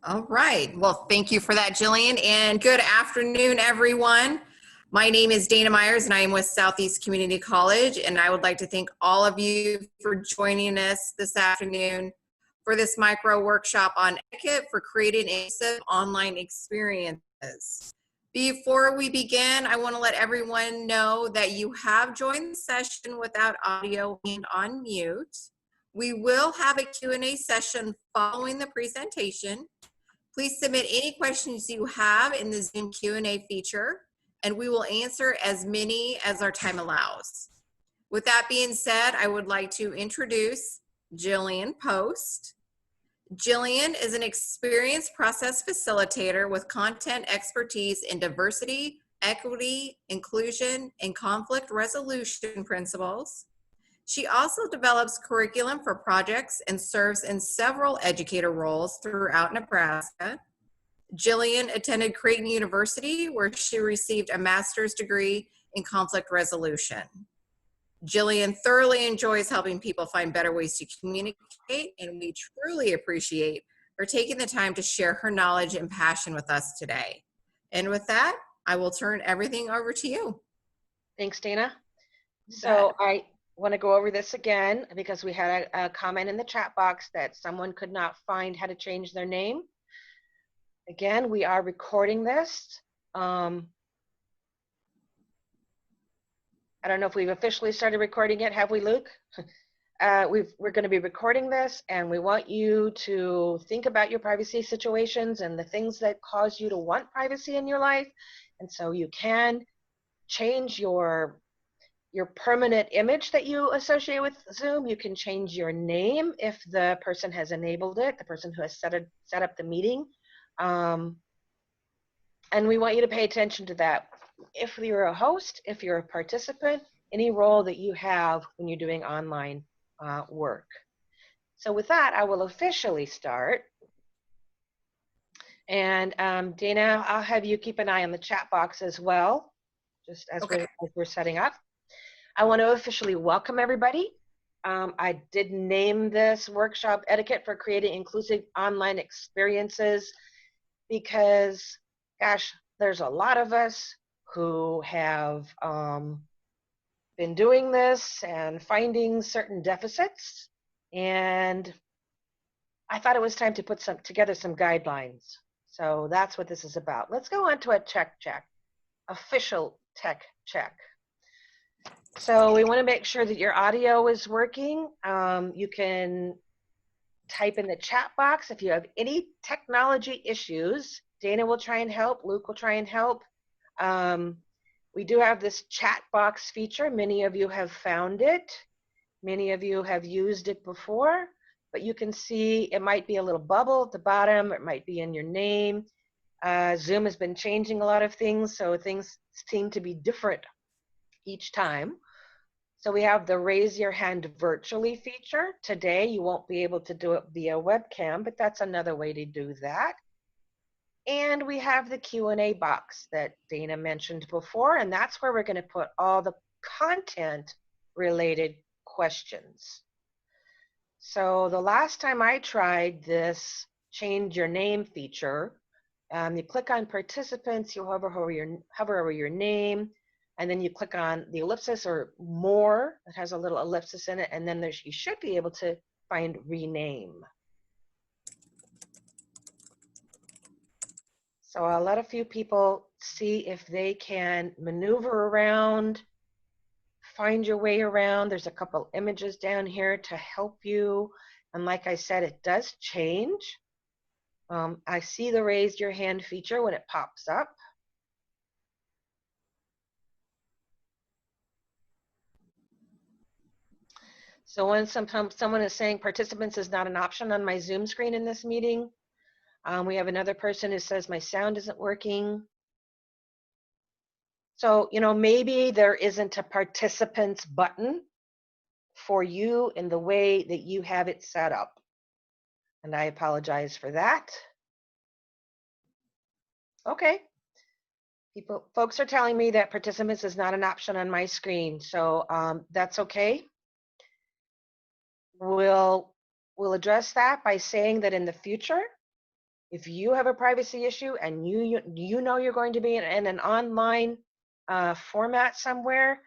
All right. Well, thank you for that, Jillian, and good afternoon, everyone. My name is Dana Myers, and I am with Southeast Community College, and I would like to thank all of you for joining us this afternoon for this micro workshop on etiquette for creating inclusive online experiences. Before we begin, I want to let everyone know that you have joined the session without audio and on mute. We will have a Q&A session following the presentation. Please submit any questions you have in the Zoom Q&A feature, and we will answer as many as our time allows. With that being said, I would like to introduce Jillian Post. Jillian is an experienced process facilitator with content expertise in diversity, equity, inclusion, and conflict resolution principles. She also develops curriculum for projects and serves in several educator roles throughout Nebraska. Jillian attended Creighton University, where she received a master's degree in conflict resolution. Jillian thoroughly enjoys helping people find better ways to communicate, and we truly appreciate her taking the time to share her knowledge and passion with us today. And with that, I will turn everything over to you. Thanks, Dana. So I want to go over this again because we had a comment in the chat box that someone could not find how to change their name. Again, we are recording this. I don't know if we've officially started recording it. Have we, Luke? We're going to be recording this, and we want you to think about your privacy situations and the things that cause you to want privacy in your life. And so you can change your permanent image that you associate with Zoom. You can change your name if the person has enabled it, the person who has set up the meeting. And we want you to pay attention to that. If you're a host, if you're a participant, any role that you have when you're doing online work. So with that, I will officially start. And Dana, I'll have you keep an eye on the chat box as well, just as we're setting up. I want to officially welcome everybody. I did name this workshop Etiquette for Creating Inclusive Online Experiences because, gosh, there's a lot of us who have been doing this and finding certain deficits, and I thought it was time to put together some guidelines. So that's what this is about. Let's go on to a check, official tech check. So we want to make sure that your audio is working. You can type in the chat box if you have any technology issues. Dana will try and help. Luke will try and help. We do have this chat box feature. Many of you have found it. Many of you have used it before, but you can see it might be a little bubble at the bottom. It might be in your name. Zoom has been changing a lot of things, so things seem to be different each time. So we have the raise your hand virtually feature. Today you won't be able to do it via webcam, but that's another way to do that. And we have the Q&A box that Dana mentioned before, and that's where we're going to put all the content related questions. So the last time I tried this change your name feature, you click on participants, you hover over your name, and then you click on the ellipsis or more. It has a little ellipsis in it, and then you should be able to find rename. So I'll let a few people see if they can maneuver around, find your way around. There's a couple images down here to help you. And like I said, it does change. I see the raise your hand feature when it pops up. So when someone is saying participants is not an option on my Zoom screen in this meeting, we have another person who says my sound isn't working. So, maybe there isn't a participants button for you in the way that you have it set up. And I apologize for that. Okay. Folks are telling me that participants is not an option on my screen, so that's okay. We'll address that by saying that in the future, If you have a privacy issue and you know you're going to be in an online format somewhere,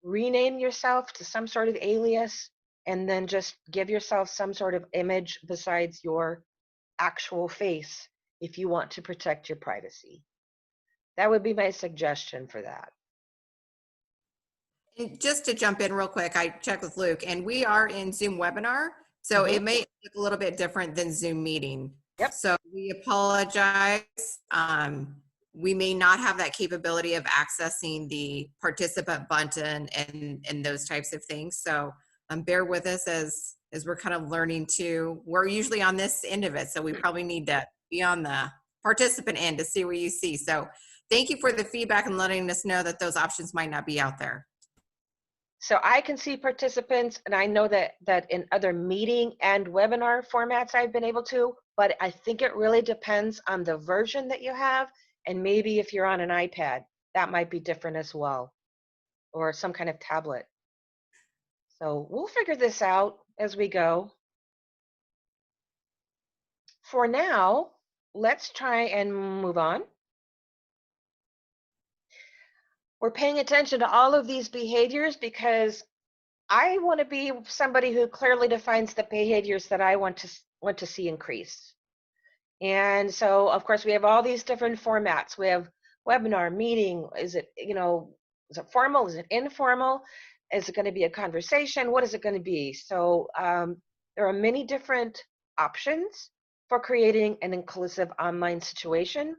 rename yourself to some sort of alias, and then just give yourself some sort of image besides your actual face if you want to protect your privacy. That would be my suggestion for that. And just to jump in real quick, I checked with Luke, and we are in Zoom webinar, so it may look a little bit different than Zoom meeting. Yep. So we apologize. We may not have that capability of accessing the participant button and those types of things. So bear with us as we're kind of learning to. We're usually on this end of it, so we probably need to be on the participant end to see what you see. So thank you for the feedback and letting us know that those options might not be out there. So I can see participants, and I know that in other meeting and webinar formats I've been able to, but I think it really depends on the version that you have, and maybe if you're on an iPad, that might be different as well, or some kind of tablet. So we'll figure this out as we go. For now, let's try and move on. We're paying attention to all of these behaviors because I want to be somebody who clearly defines the behaviors that I want to see increase. And so, of course, we have all these different formats. We have webinar, meeting. Is it formal? Is it informal? Is it going to be a conversation? What is it going to be? So there are many different options for creating an inclusive online situation.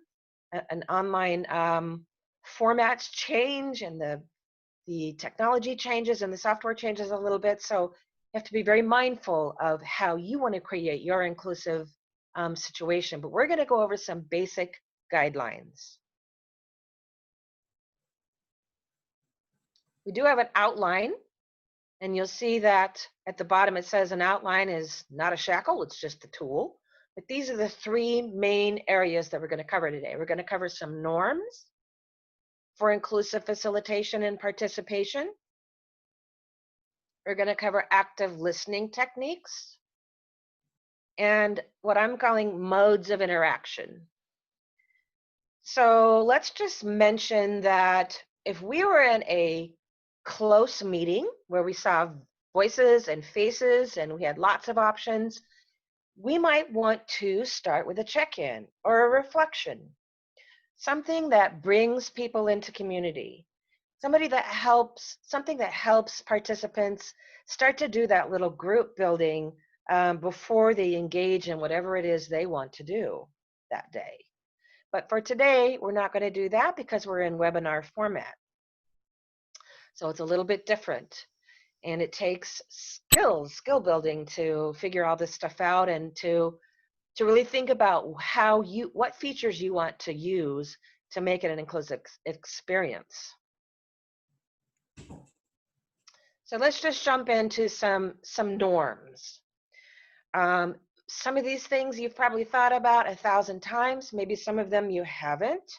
An online formats change, and the technology changes and the software changes a little bit. So you have to be very mindful of how you want to create your inclusive situation. But we're going to go over some basic guidelines. We do have an outline, and you'll see that at the bottom it says an outline is not a shackle, it's just a tool. But these are the three main areas that we're going to cover today. We're going to cover some norms for inclusive facilitation and participation. We're going to cover active listening techniques and what I'm calling modes of interaction. So let's just mention that if we were in a close meeting where we saw voices and faces and we had lots of options, we might want to start with a check-in or a reflection, something that brings people into community. Something that helps participants start to do that little group building before they engage in whatever it is they want to do that day. But for today, we're not going to do that because we're in webinar format. So it's a little bit different. And it takes skill building to figure all this stuff out and to really think about what features you want to use to make it an inclusive experience. So let's just jump into some norms. Some of these things you've probably thought about 1,000 times, maybe some of them you haven't.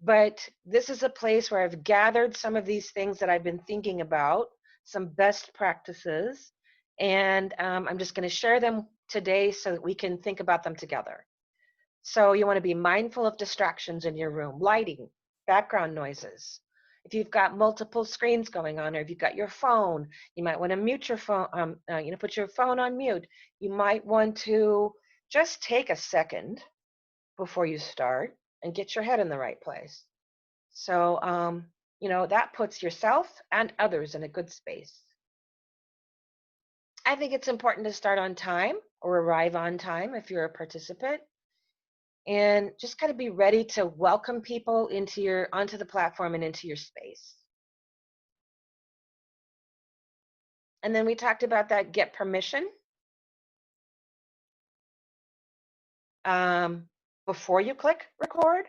But this is a place where I've gathered some of these things that I've been thinking about, some best practices, and I'm just going to share them today so that we can think about them together. So you want to be mindful of distractions in your room, lighting, background noises. If you've got multiple screens going on, or if you've got your phone, you might want to mute your phone, put your phone on mute. You might want to just take a second before you start and get your head in the right place. So, that puts yourself and others in a good space. I think it's important to start on time or arrive on time if you're a participant, and just kind of be ready to welcome people onto the platform and into your space. And then we talked about that get permission before you click record.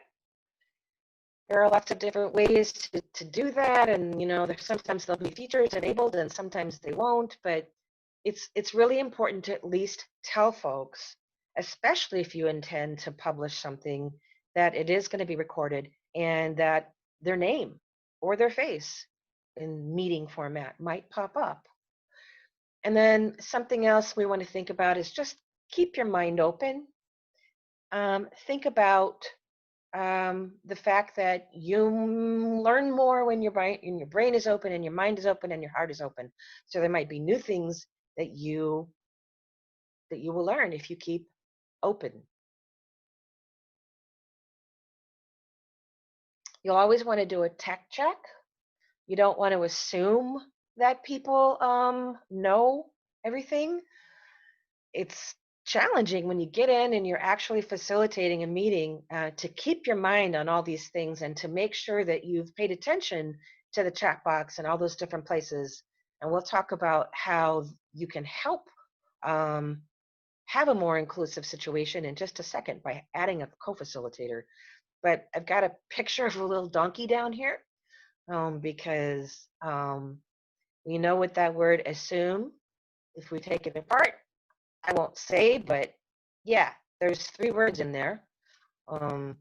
There are lots of different ways to do that, and sometimes there'll be features enabled and sometimes they won't, but it's really important to at least tell folks, especially if you intend to publish something, that it is going to be recorded and that their name or their face in meeting format might pop up. And then something else we want to think about is just keep your mind open. think about the fact that you learn more when your brain is open and your mind is open and your heart is open. So there might be new things that you will learn if you keep open. You'll always want to do a tech check. You don't want to assume that people know everything. It's challenging when you get in and you're actually facilitating a meeting to keep your mind on all these things and to make sure that you've paid attention to the chat box and all those different places. And we'll talk about how you can help have a more inclusive situation in just a second by adding a co-facilitator. But I've got a picture of a little donkey down here because we know what that word assume, if we take it apart, I won't say, but yeah, there's 3 words in there. Well,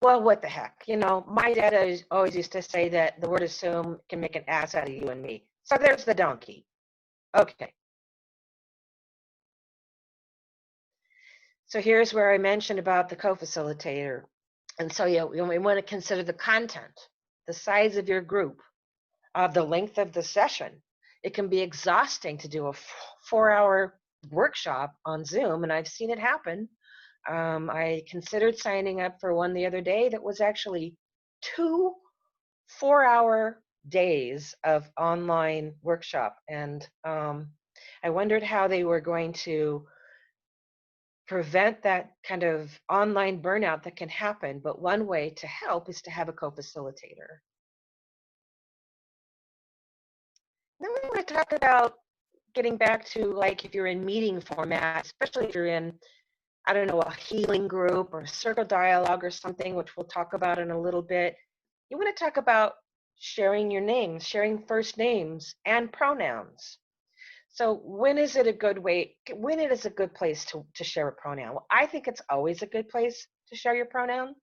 what the heck? You know, my dad always used to say that the word assume can make an ass out of you and me. So there's the donkey. Okay. So here's where I mentioned about the co-facilitator. And so yeah, we want to consider the content, the size of your group, the length of the session. It can be exhausting to do a 4-hour workshop on Zoom, and I've seen it happen. I considered signing up for one the other day that was actually 2 4-hour days of online workshop, and I wondered how they were going to prevent that kind of online burnout that can happen. But one way to help is to have a co-facilitator. Then we want to talk about getting back to, like, if you're in meeting format, especially if you're in, I don't know, a healing group or a circle dialogue or something, which we'll talk about in a little bit. You want to talk about sharing your names, sharing first names and pronouns. So when is it a good place to share a pronoun? Well, I think it's always a good place to share your pronoun,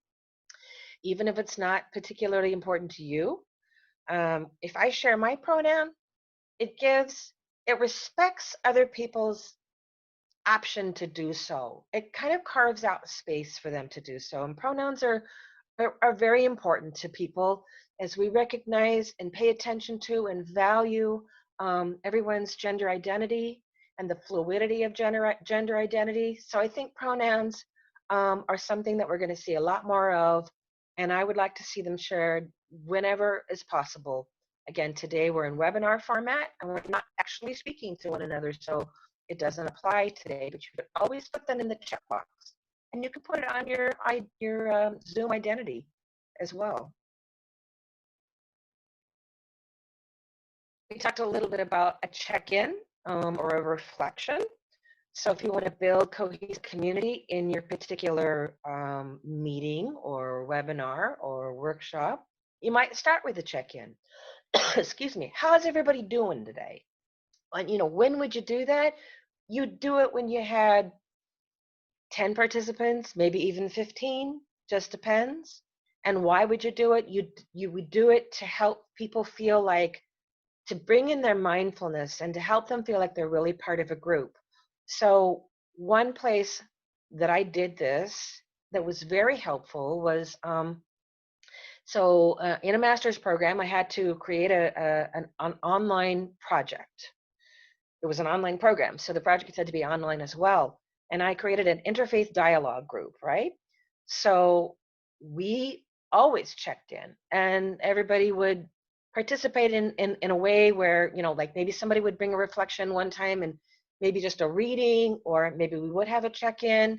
even if it's not particularly important to you. If I share my pronoun, it respects other people's option to do so. It kind of carves out space for them to do so. And pronouns are very important to people as we recognize and pay attention to and value everyone's gender identity and the fluidity of gender identity. So I think pronouns are something that we're going to see a lot more of, and I would like to see them shared whenever is possible. Again, today we're in webinar format and we're not actually speaking to one another, so it doesn't apply today, but you could always put them in the chat box, and you can put it on your Zoom identity as well. We talked a little bit about a check-in or a reflection. So if you want to build cohesive community in your particular meeting or webinar or workshop, you might start with a check-in. Excuse me. How's everybody doing today? And when would you do that? You'd do it when you had 10 participants, maybe even 15, just depends. And why would you do it? You would do it to help people feel like, to bring in their mindfulness and to help them feel like they're really part of a group. So one place that I did this that was very helpful was, in a master's program, I had to create an online project. It was an online program, so the project had to be online as well. And I created an interfaith dialogue group, right? So we always checked in, and everybody would participate in a way where, like maybe somebody would bring a reflection one time and maybe just a reading, or maybe we would have a check-in,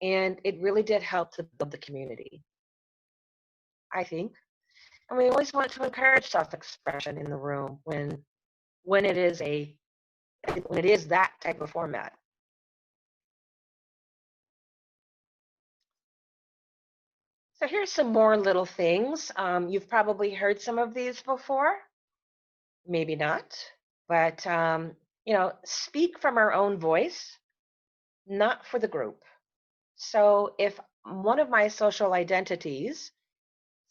and it really did help to build the community, I think. And we always want to encourage self-expression in the room when it is that type of format. So here's some more little things. You've probably heard some of these before, maybe not, but speak from our own voice, not for the group. So if one of my social identities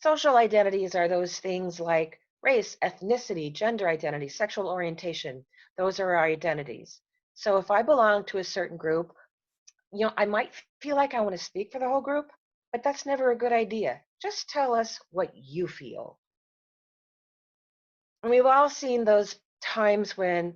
are those things like race, ethnicity, gender identity, sexual orientation. Those are our identities. So if I belong to a certain group, I might feel like I want to speak for the whole group, but that's never a good idea. Just tell us what you feel. And we've all seen those times when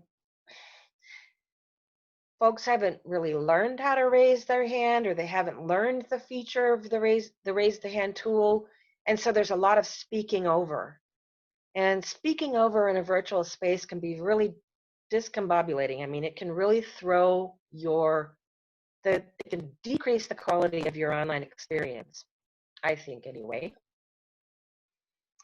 folks haven't really learned how to raise their hand, or they haven't learned the feature of the raise the hand tool. And so there's a lot of speaking over. And speaking over in a virtual space can be really discombobulating. I mean, it can really it can decrease the quality of your online experience, I think, anyway.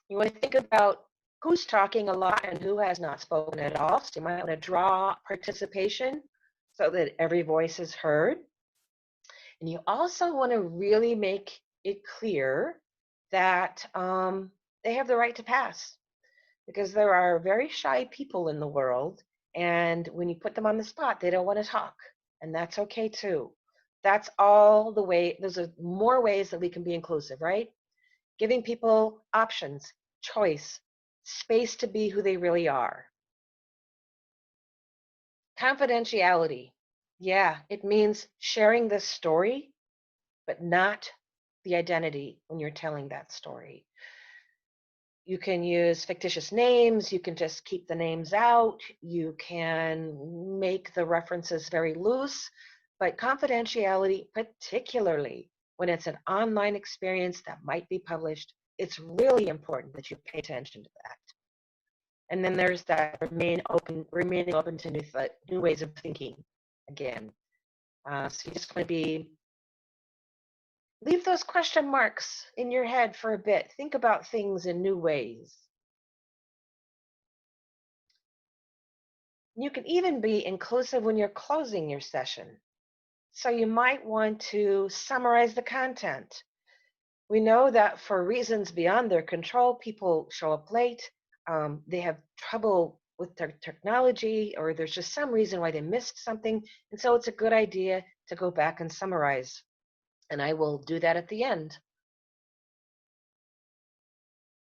You want to think about who's talking a lot and who has not spoken at all. So you might want to draw participation so that every voice is heard. And you also want to really make it clear that they have the right to pass, because there are very shy people in the world, and when you put them on the spot, they don't want to talk, and that's okay too. That's all the way. Those are more ways that we can be inclusive, right? Giving people options, choice, space to be who they really are. Confidentiality. Yeah, it means sharing the story, but not the identity when you're telling that story. You can use fictitious names. You can just keep the names out. You can make the references very loose, but confidentiality, particularly when it's an online experience that might be published, it's really important that you pay attention to that. And then there's that remaining open to new ways of thinking again. So you just want to leave those question marks in your head for a bit. Think about things in new ways. You can even be inclusive when you're closing your session. So you might want to summarize the content. We know that for reasons beyond their control, people show up late, they have trouble with their technology, or there's just some reason why they missed something. And so it's a good idea to go back and summarize. And I will do that at the end.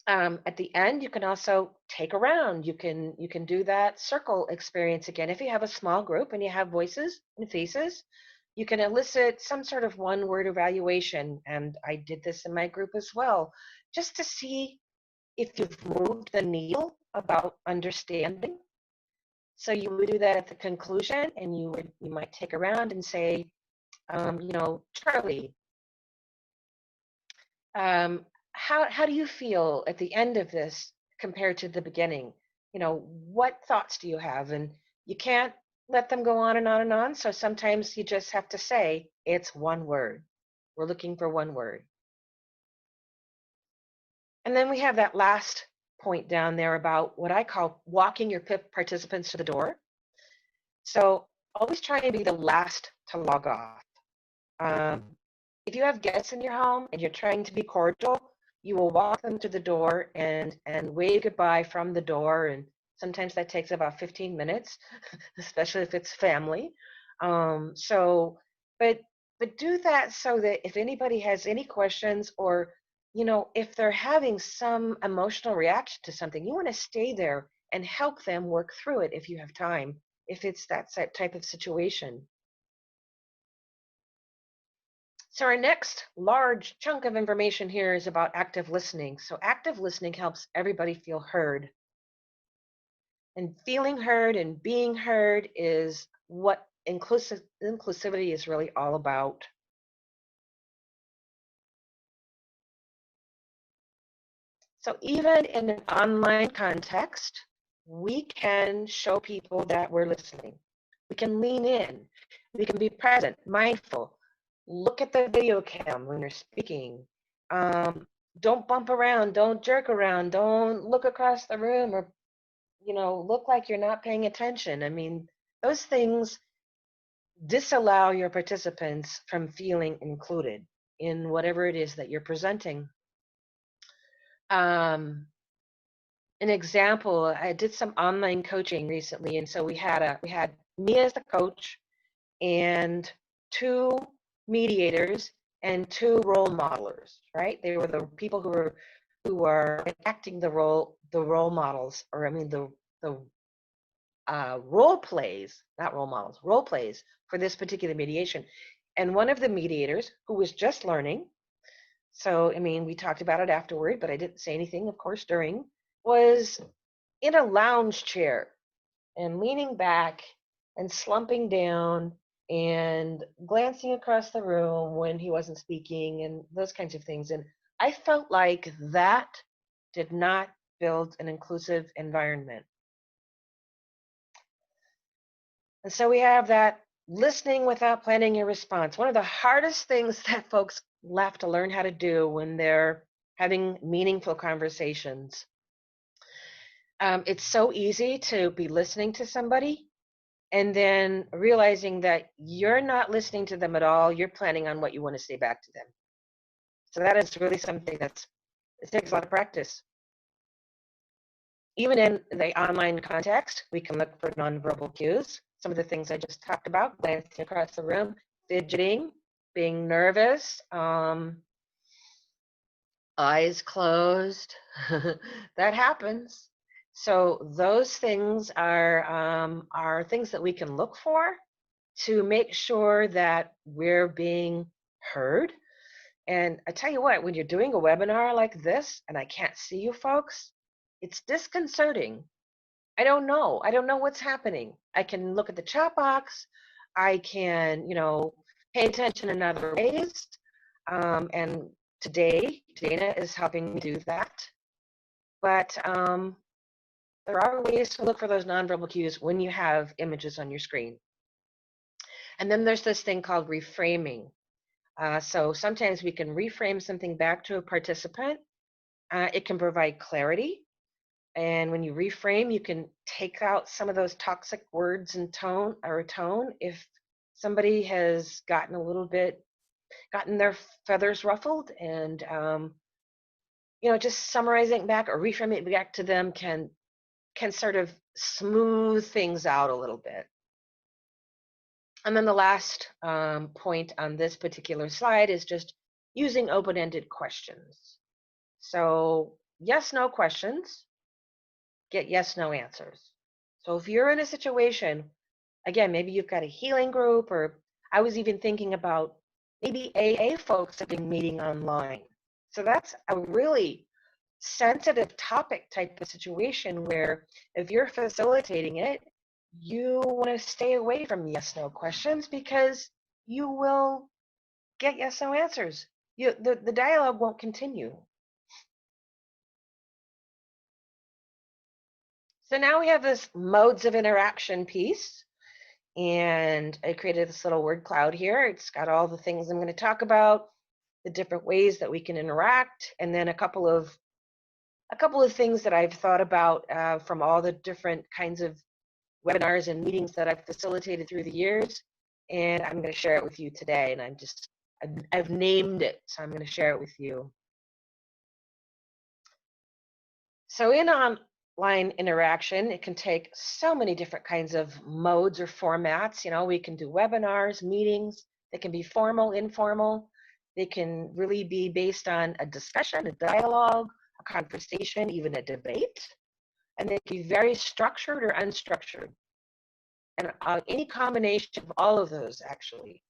At the end, you can also take a round. You can do that circle experience again. If you have a small group and you have voices and faces, you can elicit some sort of one-word evaluation. And I did this in my group as well, just to see if you've moved the needle about understanding. So you would do that at the conclusion, and you might take a round and say, Charlie, how do you feel at the end of this compared to the beginning? What thoughts do you have? And you can't let them go on and on and on. So sometimes you just have to say, it's one word. We're looking for one word. And then we have that last point down there about what I call walking your participants to the door. So always try and be the last to log off. If you have guests in your home and you're trying to be cordial, you will walk them to the door and wave goodbye from the door. And sometimes that takes about 15 minutes, especially if it's family. But do that so that if anybody has any questions, or if they're having some emotional reaction to something, you want to stay there and help them work through it if you have time, if it's that type of situation. So our next large chunk of information here is about active listening. So active listening helps everybody feel heard. And feeling heard and being heard is what inclusivity is really all about. So even in an online context, we can show people that we're listening. We can lean in. We can be present, mindful. Look at the video cam when you're speaking. Don't bump around. Don't jerk around. Don't look across the room, or look like you're not paying attention. I mean, those things disallow your participants from feeling included in whatever it is that you're presenting. An example, I did some online coaching recently, and so we had me as the coach and 2 mediators and 2 role modelers, right? They were the people who were acting the role models, or the role plays, not role models, role plays for this particular mediation. And one of the mediators, who was just learning, so I mean, we talked about it afterward, but I didn't say anything, of course, during, was in a lounge chair and leaning back and slumping down and glancing across the room when he wasn't speaking and those kinds of things. And I felt like that did not build an inclusive environment. And so we have that listening without planning your response. One of the hardest things that folks have to learn how to do when they're having meaningful conversations. It's so easy to be listening to somebody and then realizing that you're not listening to them at all. You're planning on what you want to say back to them. So that is really something it takes a lot of practice. Even in the online context, we can look for nonverbal cues. Some of the things I just talked about, glancing across the room, fidgeting, being nervous, eyes closed. That happens. So those things are things that we can look for to make sure that we're being heard. And I tell you what, when you're doing a webinar like this and I can't see you folks, it's disconcerting. I don't know what's happening. I can look at the chat box. I can, pay attention in other ways. And today, Dana is helping me do that. But there are ways to look for those nonverbal cues when you have images on your screen. And then there's this thing called reframing. So sometimes we can reframe something back to a participant. It can provide clarity. And when you reframe, you can take out some of those toxic words and tone if somebody has gotten their feathers ruffled, and just summarizing back or reframing it back to them can sort of smooth things out a little bit. And then the last point on this particular slide is just using open-ended questions. So yes/no questions get yes/no answers. So if you're in a situation, again, maybe you've got a healing group, or I was even thinking about maybe AA folks have been meeting online. So that's a really sensitive topic type of situation where if you're facilitating it, you want to stay away from yes/no questions because you will get yes/no answers. The dialogue won't continue. So now we have this modes of interaction piece, and I created this little word cloud here. It's got all the things I'm going to talk about, the different ways that we can interact, and then a couple of things that I've thought about from all the different kinds of webinars and meetings that I've facilitated through the years, and I'm going to share it with you today. And I've named it, so I'm going to share it with you. So in online interaction, it can take so many different kinds of modes or formats. We can do webinars, meetings. They can be formal, informal. They can really be based on a discussion, a dialogue, a conversation, even a debate. And they can be very structured or unstructured. And any combination of all of those, actually.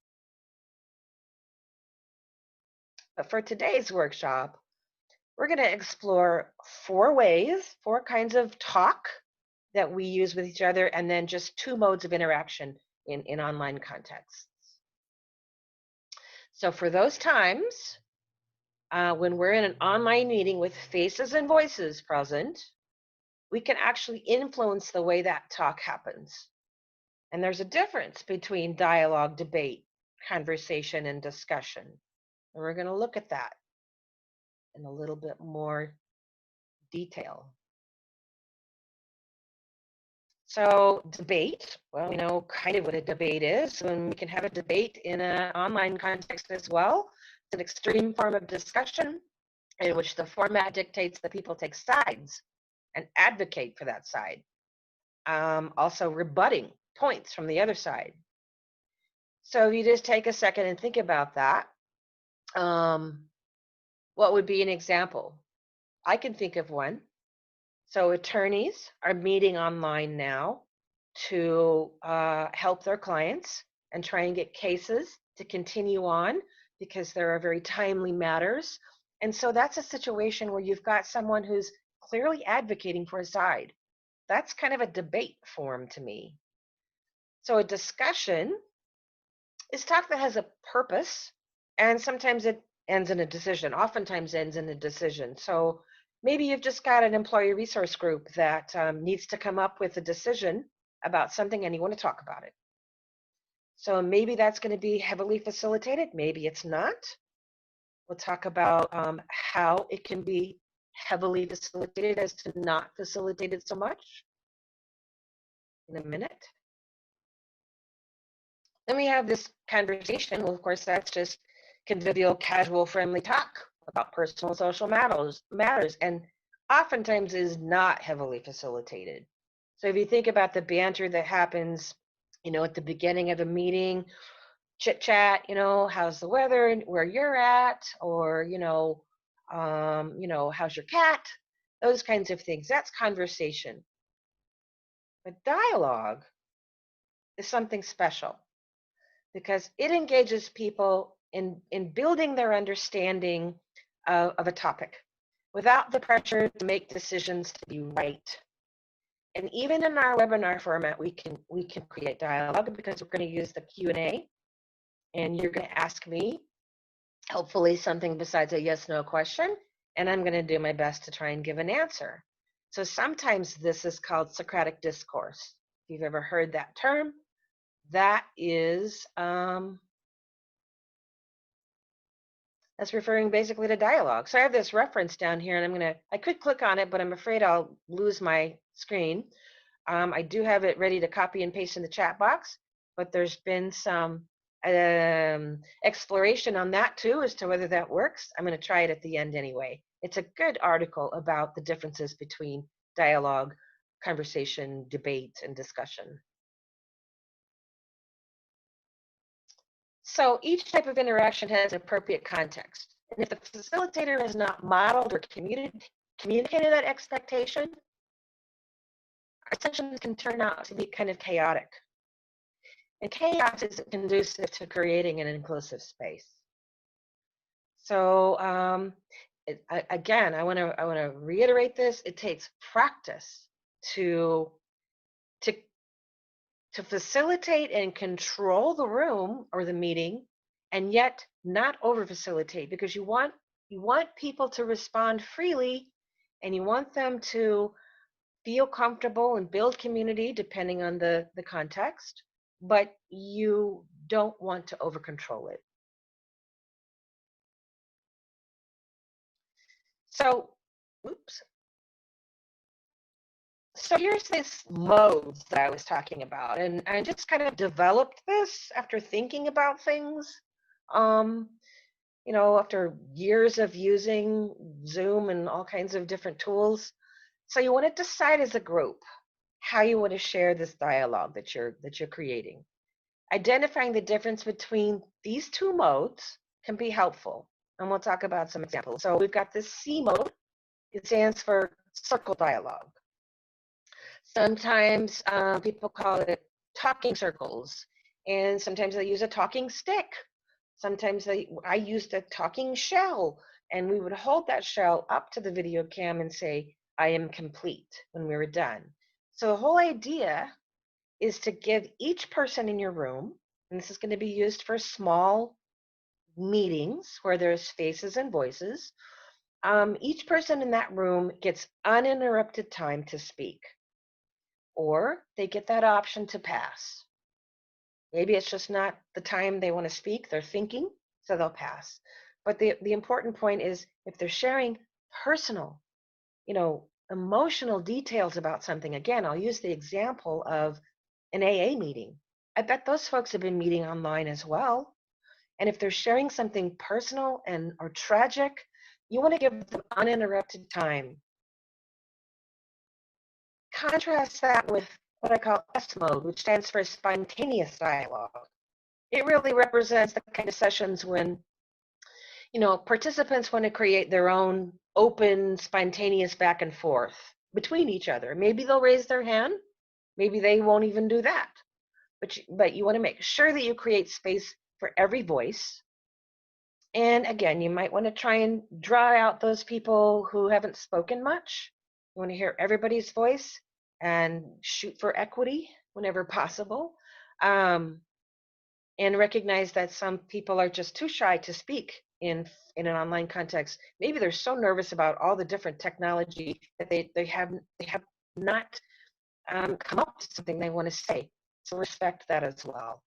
But for today's workshop, we're going to explore 4 kinds of talk that we use with each other, and then just 2 modes of interaction in online contexts. So for those times when we're in an online meeting with faces and voices present, we can actually influence the way that talk happens. And there's a difference between dialogue, debate, conversation, and discussion. And we're going to look at that in a little bit more detail. So debate, well, we know kind of what a debate is, and we can have a debate in an online context as well. It's an extreme form of discussion in which the format dictates that people take sides and advocate for that side. Also rebutting points from the other side. So if you just take a second and think about that, what would be an example? I can think of one. So attorneys are meeting online now to help their clients and try and get cases to continue on because there are very timely matters. And so that's a situation where you've got someone who's clearly advocating for a side. That's kind of a debate form to me. So a discussion is talk that has a purpose, and sometimes it ends in a decision, oftentimes ends in a decision. So maybe you've just got an employee resource group that needs to come up with a decision about something and you want to talk about it. So maybe that's going to be heavily facilitated, maybe it's not. We'll talk about how it can be heavily facilitated as to not facilitated so much in a minute. Then we have this conversation. Well, of course, that's just convivial, casual, friendly talk about personal social matters, and oftentimes is not heavily facilitated. So if you think about the banter that happens, at the beginning of a meeting, chit chat, how's the weather and where you're at, or how's your cat? Those kinds of things. That's conversation. But dialogue is something special, because it engages people in building their understanding of a topic without the pressure to make decisions to be right. And even in our webinar format, we can create dialogue, because we're going to use the Q&A, and you're going to ask me, hopefully something besides a yes/no question, and I'm going to do my best to try and give an answer. So sometimes this is called Socratic discourse. If you've ever heard that term, that is that's referring basically to dialogue. So I have this reference down here, and I could click on it, but I'm afraid I'll lose my screen. I do have it ready to copy and paste in the chat box, but there's been some exploration on that too as to whether that works. I'm going to try it at the end anyway. It's a good article about the differences between dialogue, conversation, debate, and discussion. So each type of interaction has an appropriate context. And if the facilitator has not modeled or communicated that expectation, our sessions can turn out to be kind of chaotic. And chaos isn't conducive to creating an inclusive space. So again, I want to reiterate this. It takes practice to facilitate and control the room or the meeting, and yet not over facilitate, because you want people to respond freely, and you want them to feel comfortable and build community depending on the context, but you don't want to over control it. So, oops. So here's this modes that I was talking about, and I just kind of developed this after thinking about things. After years of using Zoom and all kinds of different tools. So you want to decide as a group how you want to share this dialogue that you're creating. Identifying the difference between these two modes can be helpful, and we'll talk about some examples. So we've got this C mode. It stands for circle dialogue. Sometimes people call it talking circles, and sometimes they use a talking stick. Sometimes I used a talking shell, and we would hold that shell up to the video cam and say, I am complete, when we were done. So the whole idea is to give each person in your room, and this is going to be used for small meetings where there's faces and voices, each person in that room gets uninterrupted time to speak, or they get that option to pass. Maybe it's just not the time they want to speak, they're thinking, so they'll pass. But the important point is, if they're sharing personal, emotional details about something, again, I'll use the example of an AA meeting. I bet those folks have been meeting online as well. And if they're sharing something personal or tragic, you want to give them uninterrupted time. Contrast that with what I call S mode, which stands for spontaneous dialogue. It really represents the kind of sessions when, participants want to create their own open, spontaneous back and forth between each other. Maybe they'll raise their hand. Maybe they won't even do that. But you want to make sure that you create space for every voice. And again, you might want to try and draw out those people who haven't spoken much. You want to hear everybody's voice and shoot for equity whenever possible. And recognize that some people are just too shy to speak in an online context. Maybe they're so nervous about all the different technology that they have not come up with something they want to say. So respect that as well.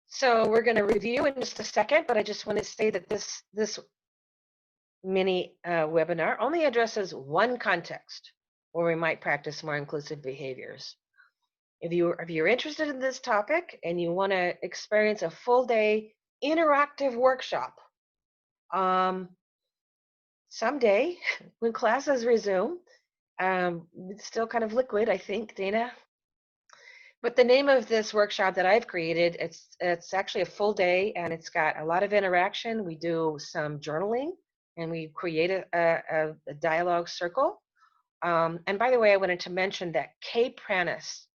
So we're going to review in just a second, but I just want to say that this mini webinar only addresses one context where we might practice more inclusive behaviors. If you're interested in this topic and you want to experience a full day interactive workshop, someday when classes resume, it's still kind of liquid, I think, Dana. But the name of this workshop that I've created, it's actually a full day and it's got a lot of interaction. We do some journaling and we create a dialogue circle. And by the way, I wanted to mention that Kay Pranis,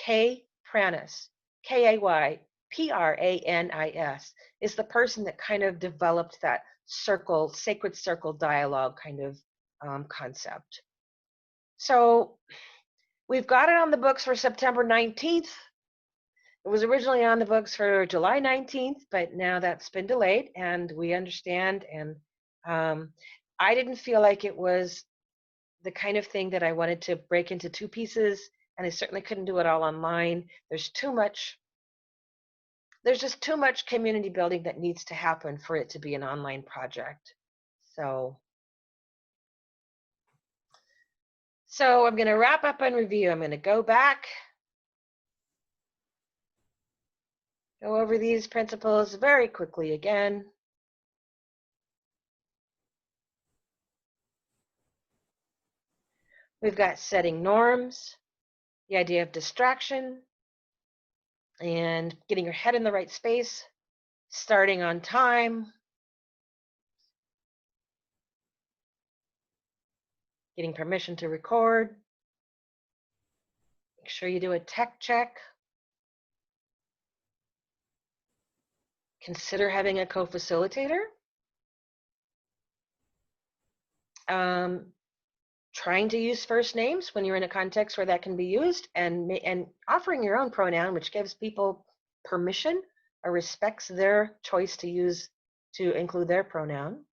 Kaypranis, is the person that kind of developed that circle, sacred circle dialogue kind of concept. So we've got it on the books for September 19th. It was originally on the books for July 19th, but now that's been delayed and we understand. And I didn't feel like it was the kind of thing that I wanted to break into two pieces, and I certainly couldn't do it all online. There's just too much community building that needs to happen for it to be an online project. So I'm going to wrap up and review. I'm going to go back, go over these principles very quickly again. We've got setting norms, the idea of distraction, and getting your head in the right space, starting on time, getting permission to record, make sure you do a tech check, consider having a co-facilitator, trying to use first names when you're in a context where that can be used, and offering your own pronoun, which gives people permission or respects their choice to include their pronoun.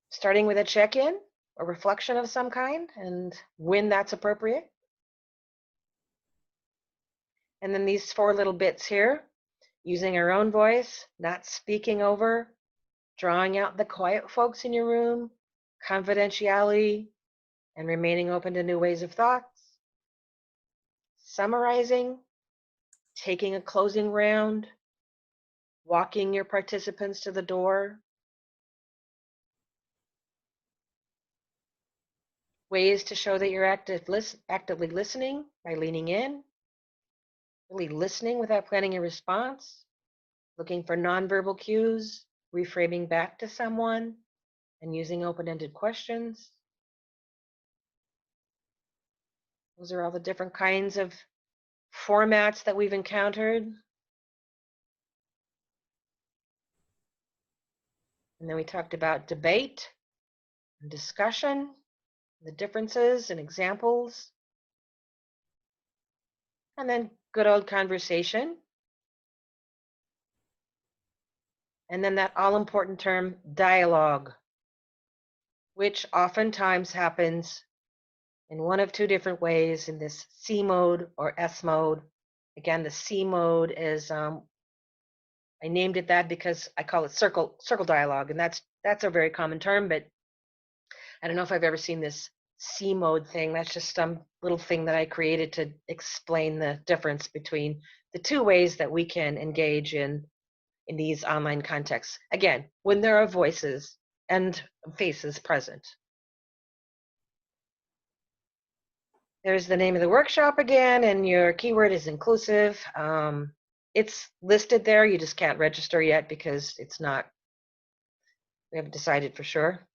Starting with a check-in or reflection of some kind, and when that's appropriate. And then these 4 little bits here, using our own voice, not speaking over, drawing out the quiet folks in your room, confidentiality, and remaining open to new ways of thoughts, summarizing, taking a closing round, walking your participants to the door, ways to show that you're actively listening by leaning in, really listening without planning a response, looking for nonverbal cues, reframing back to someone, and using open-ended questions. Those are all the different kinds of formats that we've encountered. And then we talked about debate and discussion, the differences and examples. And then good old conversation. And then that all-important term, dialogue, which oftentimes happens in one of 2 different ways, in this C mode or S mode. Again, the C mode is, I named it that because I call it circle dialogue, and that's a very common term, but I don't know if I've ever seen this C mode thing. That's just some little thing that I created to explain the difference between the 2 ways that we can engage in these online contexts. Again, when there are voices and faces present. There's the name of the workshop again, and your keyword is inclusive. It's listed there. You just can't register yet because we haven't decided for sure.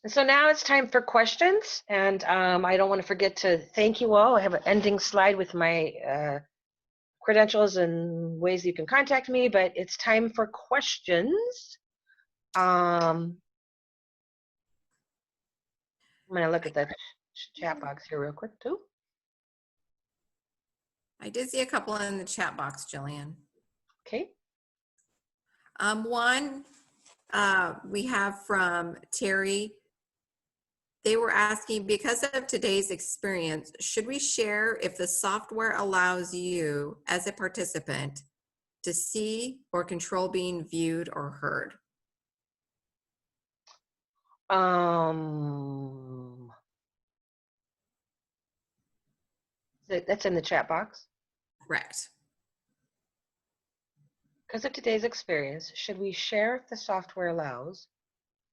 And so now it's time for questions. And I don't want to forget to thank you all. I have an ending slide with my credentials and ways you can contact me, but it's time for questions. I'm going to look at the chat box here real quick too. I did see a couple in the chat box, Jillian. Okay. One we have from Terry. They were asking, because of today's experience, should we share if the software allows you as a participant to see or control being viewed or heard? That's in the chat box. Correct. Because of today's experience, should we share if the software allows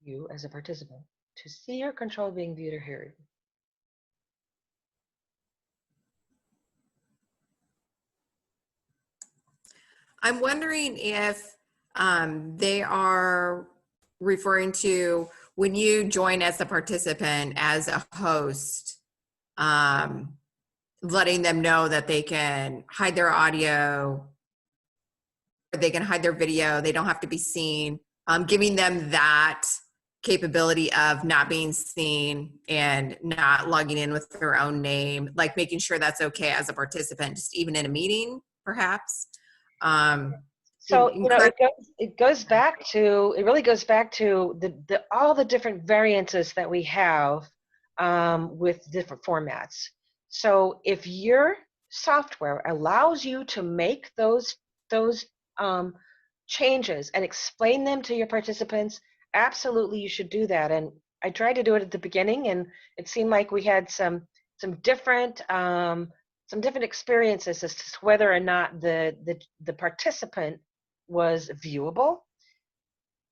you as a participant to see or control being viewed or heard? I'm wondering if they are referring to when you join as a participant, as a host, letting them know that they can hide their audio, or they can hide their video, they don't have to be seen, giving them that capability of not being seen and not logging in with their own name, like making sure that's okay as a participant, just even in a meeting, perhaps. So, you know, it goes back to, it really goes back to all the different variances that we have with different formats. So if your software allows you to make those changes and explain them to your participants, absolutely you should do that. And I tried to do it at the beginning, and it seemed like we had some different experiences as to whether or not the participant was viewable.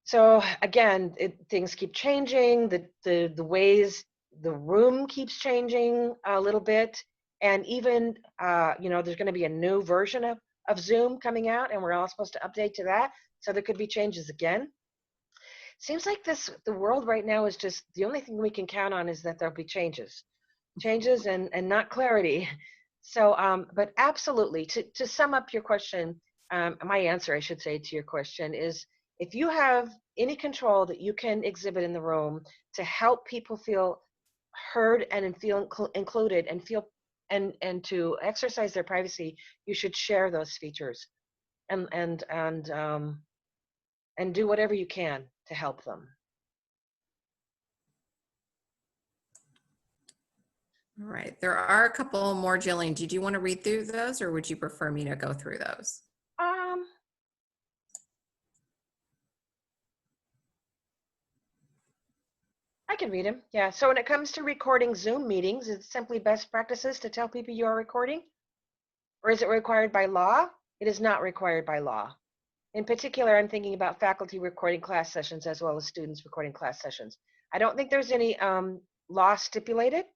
So again, things keep changing. The ways the room keeps changing a little bit, and even you know, there's going to be a new version of Zoom coming out, and we're all supposed to update to that. So there could be changes again. Seems like the world right now is just, the only thing we can count on is that there'll be changes and not clarity. So, but absolutely, to sum up your question, my answer, I should say, to your question is, if you have any control that you can exhibit in the room to help people feel heard and feel included and feel and to exercise their privacy, you should share those features and do whatever you can to help them. All right, there are a couple more, Jillian. Did you want to read through those, or would you prefer me to go through those? I can read them. Yeah. So when it comes to recording Zoom meetings, it's simply best practices to tell people you are recording. Or is it required by law? It is not required by law. In particular, I'm thinking about faculty recording class sessions as well as students recording class sessions. I don't think there's any law stipulated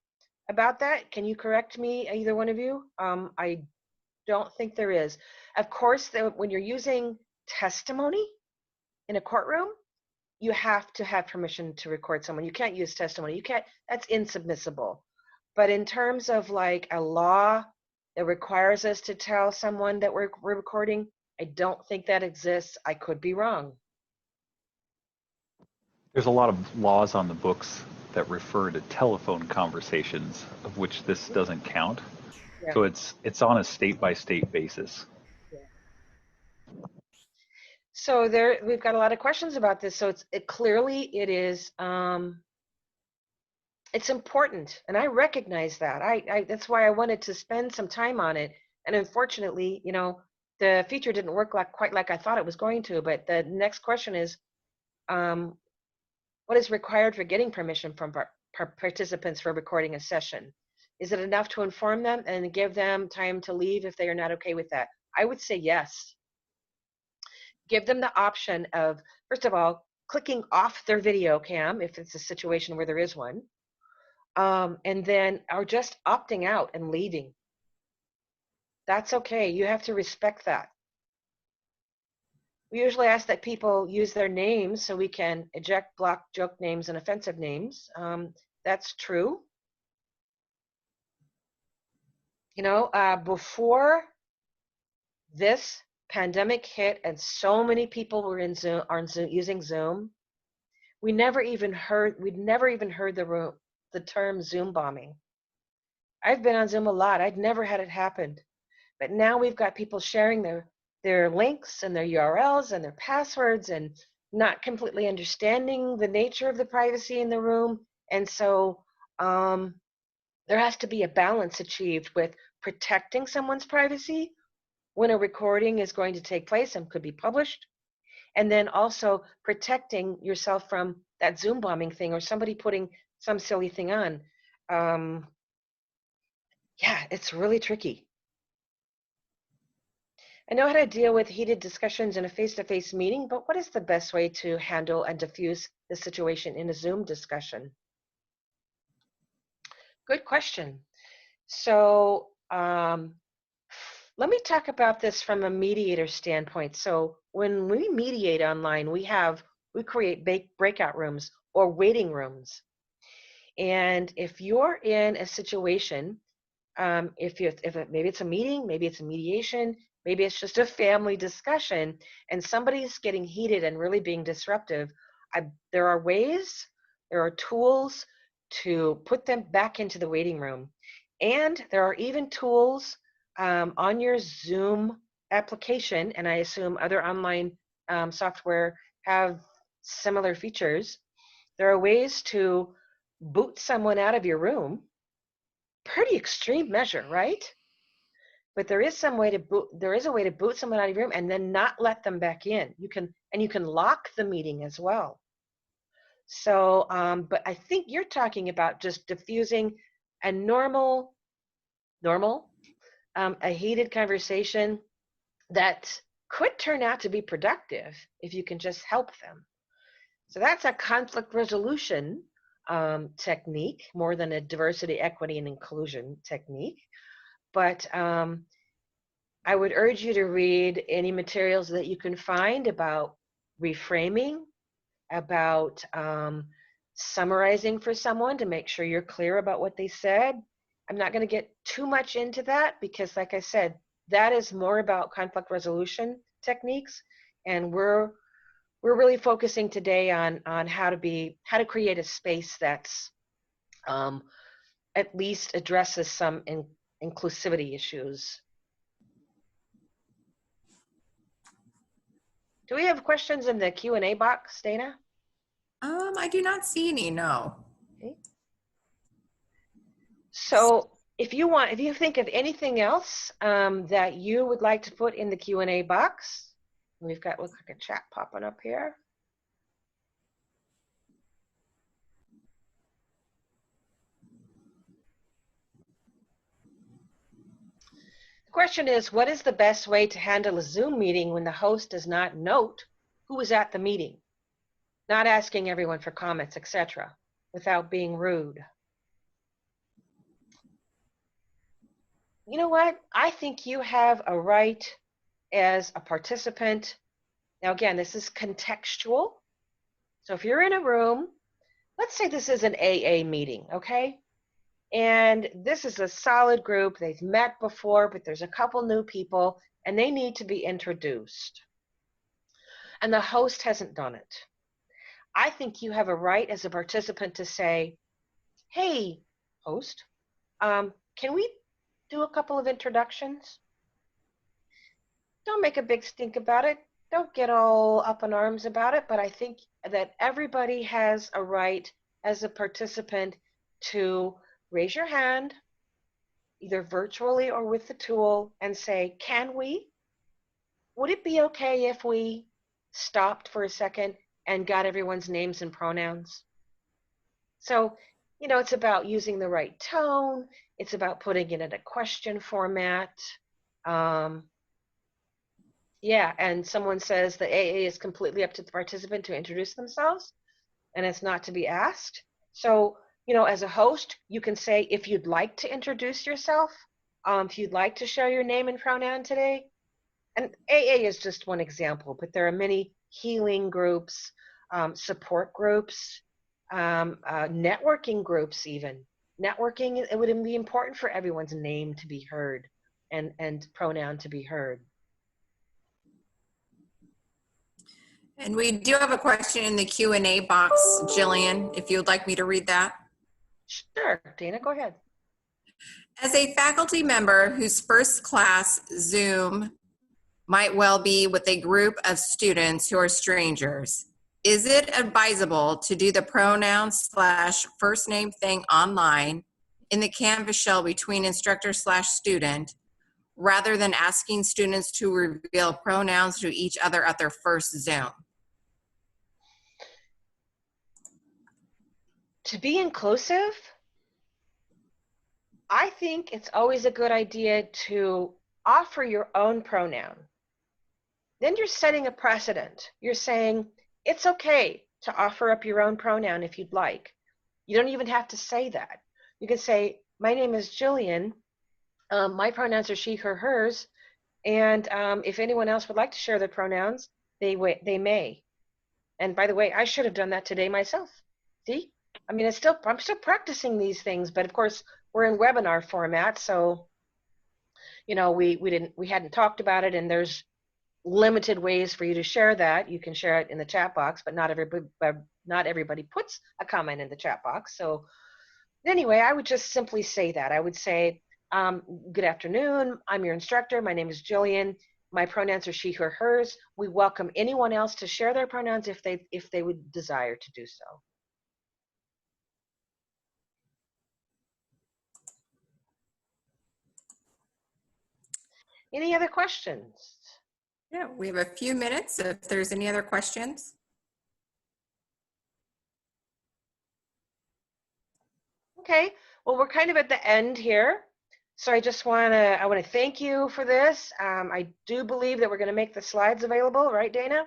about that. Can you correct me, either one of you? I don't think there is. Of course, when you're using testimony in a courtroom, you have to have permission to record someone. You can't use testimony. You can't, that's insubmissible. But in terms of like a law that requires us to tell someone that we're recording, I don't think that exists. I could be wrong. There's a lot of laws on the books that refer to telephone conversations, of which this doesn't count. Yeah. So it's on a state-by-state basis. Yeah. So we've got a lot of questions about this. So clearly it is, it's important, and I recognize that. That's why I wanted to spend some time on it. And unfortunately, you know, the feature didn't work quite like I thought it was going to. But the next question is, what is required for getting permission from participants for recording a session? Is it enough to inform them and give them time to leave if they are not okay with that? I would say yes. Give them the option of, first of all, clicking off their video cam if it's a situation where there is one, and then, or just opting out and leaving. That's okay. You have to respect that. We usually ask that people use their names so we can eject, block joke names and offensive names. That's true. You know, before this pandemic hit and so many people were in Zoom, using Zoom, we'd never even heard the term Zoom bombing. I've been on Zoom a lot. I'd never had it happen. But now we've got people sharing their links and their URLs and their passwords and not completely understanding the nature of the privacy in the room. And so there has to be a balance achieved with protecting someone's privacy when a recording is going to take place and could be published, and then also protecting yourself from that Zoom bombing thing or somebody putting some silly thing on. Yeah, it's really tricky. I know how to deal with heated discussions in a face-to-face meeting, but what is the best way to handle and diffuse the situation in a Zoom discussion? Good question. So let me talk about this from a mediator standpoint. So when we mediate online, we create breakout rooms or waiting rooms. And if you're in a situation, maybe it's a meeting, maybe it's a mediation, maybe it's just a family discussion, and somebody's getting heated and really being disruptive, there are tools to put them back into the waiting room. And there are even tools on your Zoom application, and I assume other online software have similar features. There are ways to boot someone out of your room. Pretty extreme measure, right? But there is a way to boot someone out of your room and then not let them back in. You can lock the meeting as well. So, but I think you're talking about just diffusing a normal, a heated conversation that could turn out to be productive if you can just help them. So that's a conflict resolution technique more than a diversity, equity, and inclusion technique. But I would urge you to read any materials that you can find about reframing, about summarizing for someone to make sure you're clear about what they said. I'm not going to get too much into that because, like I said, that is more about conflict resolution techniques, and we're really focusing today on how to create a space that's at least addresses some inclusivity issues. Do we have questions in the Q&A box, Dana? I do not see any, no. Okay. So if you think of anything else that you would like to put in the Q&A box, looks like a chat popping up here. The question is, what is the best way to handle a Zoom meeting when the host does not note who was at the meeting, not asking everyone for comments, etc., without being rude? You know what? I think you have a right as a participant. Now, again, this is contextual. So if you're in a room, let's say this is an AA meeting, okay? And this is a solid group. They've met before, but there's a couple new people, and they need to be introduced. And the host hasn't done it. I think you have a right as a participant to say, hey, host, can we do a couple of introductions? Don't make a big stink about it. Don't get all up in arms about it, but I think that everybody has a right as a participant to raise your hand, either virtually or with the tool, and say, would it be okay if we stopped for a second and got everyone's names and pronouns? So, it's about using the right tone. It's about putting it in a question format. Yeah, and someone says the AA is completely up to the participant to introduce themselves, and it's not to be asked. So, as a host, you can say, if you'd like to introduce yourself, if you'd like to share your name and pronoun today, And AA is just one example, but there are many healing groups, support groups, networking groups even. Networking, it would be important for everyone's name to be heard and pronoun to be heard. And we do have a question in the Q&A box, Jillian, if you would like me to read that. Sure, Dana, go ahead. As a faculty member whose first class Zoom might well be with a group of students who are strangers, is it advisable to do the pronoun/first name thing online in the Canvas shell between instructor/student rather than asking students to reveal pronouns to each other at their first Zoom? To be inclusive, I think it's always a good idea to offer your own pronoun. Then you're setting a precedent. You're saying it's okay to offer up your own pronoun if you'd like. You don't even have to say that. You can say, my name is Jillian. My pronouns are she, her, hers. And if anyone else would like to share their pronouns, they may. And by the way, I should have done that today myself. See? I mean, I'm still practicing these things, but of course we're in webinar format, so you know we hadn't talked about it, and there's limited ways for you to share that. You can share it in the chat box, but not everybody puts a comment in the chat box. So anyway, I would just simply say that. I would say, good afternoon, I'm your instructor. My name is Jillian. My pronouns are she, her, hers. We welcome anyone else to share their pronouns if they would desire to do so. Any other questions? Yeah, we have a few minutes if there's any other questions. Okay, well, we're kind of at the end here. So I just want to thank you for this. I do believe that we're going to make the slides available, right, Dana?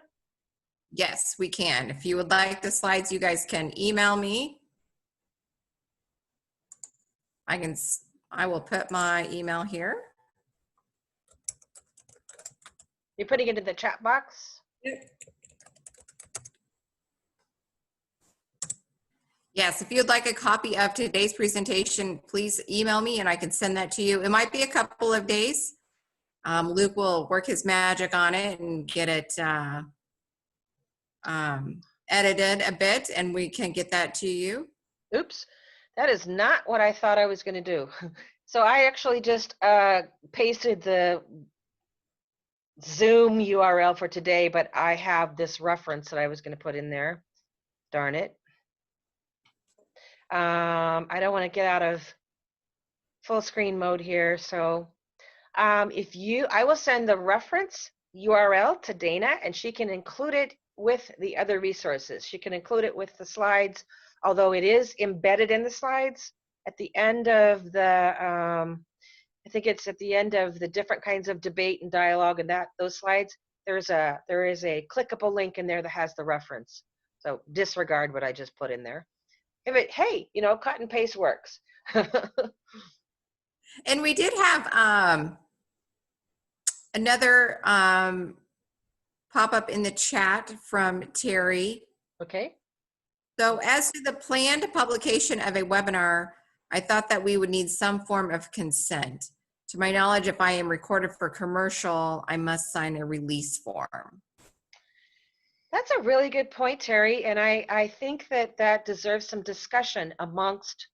Yes, we can. If you would like the slides, you guys can email me. I will put my email here. You're putting it in the chat box? Yep. Yes, if you'd like a copy of today's presentation, please email me and I can send that to you. It might be a couple of days. Luke will work his magic on it and get it edited a bit, and we can get that to you. Oops, that is not what I thought I was going to do. So I actually just pasted the Zoom URL for today, but I have this reference that I was going to put in there. Darn it. I don't want to get out of full screen mode here. So I will send the reference URL to Dana, and she can include it with the other resources. She can include it with the slides, although it is embedded in the slides at the end of the, I think it's at the end of the different kinds of debate and dialogue and those slides, there is a clickable link in there that has the reference. So disregard what I just put in there. Hey, you know, cut and paste works. And we did have another pop-up in the chat from Terry. Okay. So as to the planned publication of a webinar, I thought that we would need some form of consent. To my knowledge, if I am recorded for commercial, I must sign a release form. That's a really good point, Terry, and I think that deserves some discussion amongst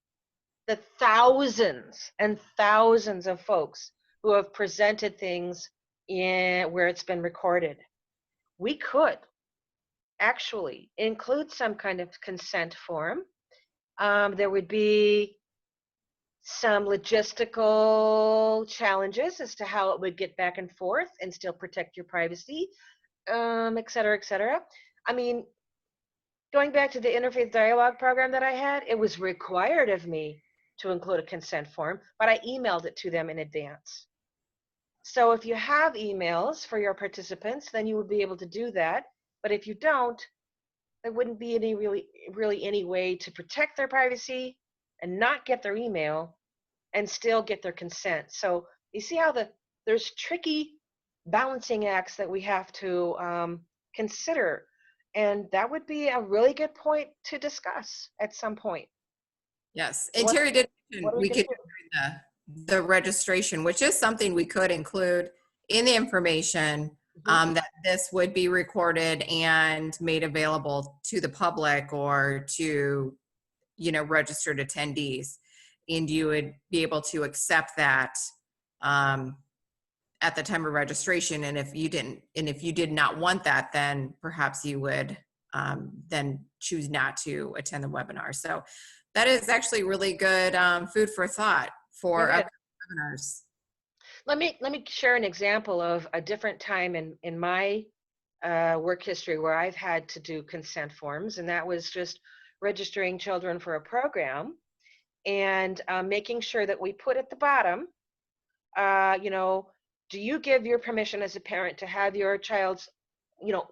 the thousands and thousands of folks who have presented things where it's been recorded. We could actually include some kind of consent form. There would be some logistical challenges as to how it would get back and forth and still protect your privacy, et cetera, et cetera. I mean, going back to the interfaith dialogue program that I had, it was required of me to include a consent form, but I emailed it to them in advance. So if you have emails for your participants, then you would be able to do that. But if you don't, there wouldn't be any really any way to protect their privacy and not get their email and still get their consent. So you see how there's tricky balancing acts that we have to consider. And that would be a really good point to discuss at some point. Yes, and What, Terry did mention what are we we going could to do? the registration, which is something we could include in the information, Mhm. that this would be recorded and made available to the public or to, registered attendees. And you would be able to accept that at the time of registration. And if you did not want that, then perhaps you would then choose not to attend the webinar. So that is actually really good food for thought for It is. upcoming webinars. Let me share an example of a different time in my work history where I've had to do consent forms, and that was just registering children for a program and making sure that we put at the bottom, do you give your permission as a parent to have your child's,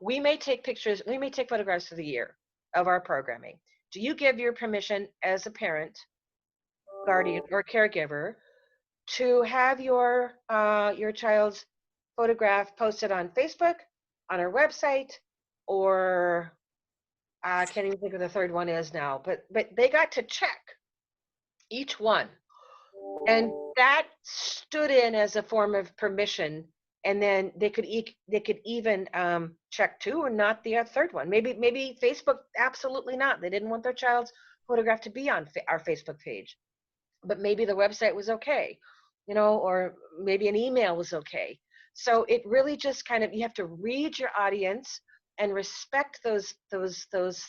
we may take pictures, we may take photographs of the year of our programming. Do you give your permission as a parent, guardian, or caregiver to have your child's photograph posted on Facebook, on our website, or I can't even think of the third one is now, but they got to check each one, and that stood in as a form of permission. And then they could even check two, or not the third one. Maybe Facebook, absolutely not. They didn't want their child's photograph to be on our Facebook page, but maybe the website was okay, or maybe an email was okay. So it really just kind of, you have to read your audience and respect those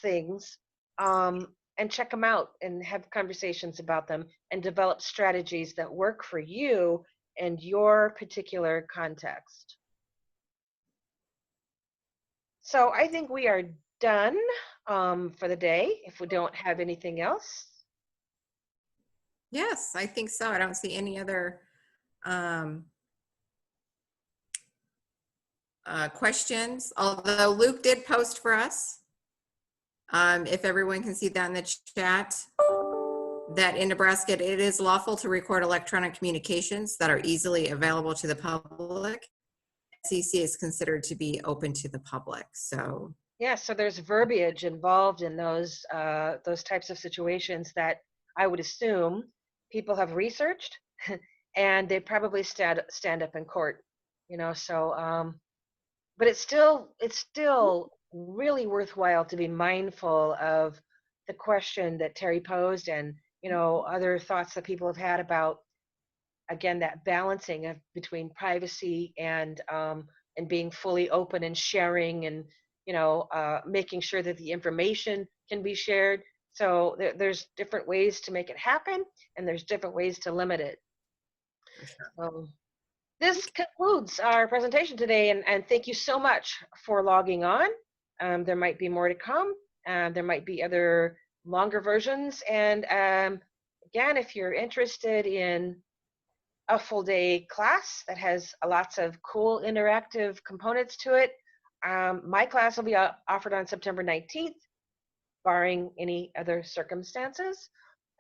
things, and check them out and have conversations about them and develop strategies that work for you and your particular context. So I think we are done for the day, if we don't have anything else. Yes, I think so. I don't see any other questions, although Luke did post for us. If everyone can see that in the chat, that in Nebraska, it is lawful to record electronic communications that are easily available to the public. SEC is considered to be open to the public. So yeah, so there's verbiage involved in those types of situations that I would assume people have researched, and they probably stand up in court, So, but it's still really worthwhile to be mindful of the question that Terry posed, and other thoughts that people have had about, again, that balancing of between privacy and being fully open and sharing, and making sure that the information can be shared. So there's different ways to make it happen, and there's different ways to limit it. for sure. This concludes our presentation today, and thank you so much for logging on. There might be more to come. There might be other longer versions, and again, if you're interested in a full day class that has lots of cool interactive components to it, my class will be offered on September 19th, barring any other circumstances.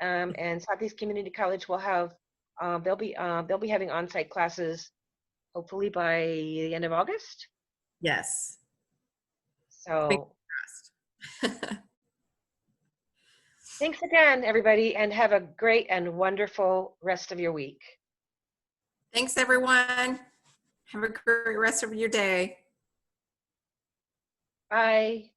And Southeast Community College will have, they'll be having on-site classes hopefully by the end of August. Yes. So thanks again, everybody, and have a great and wonderful rest of your week. Thanks, everyone. Have a great rest of your day. Bye.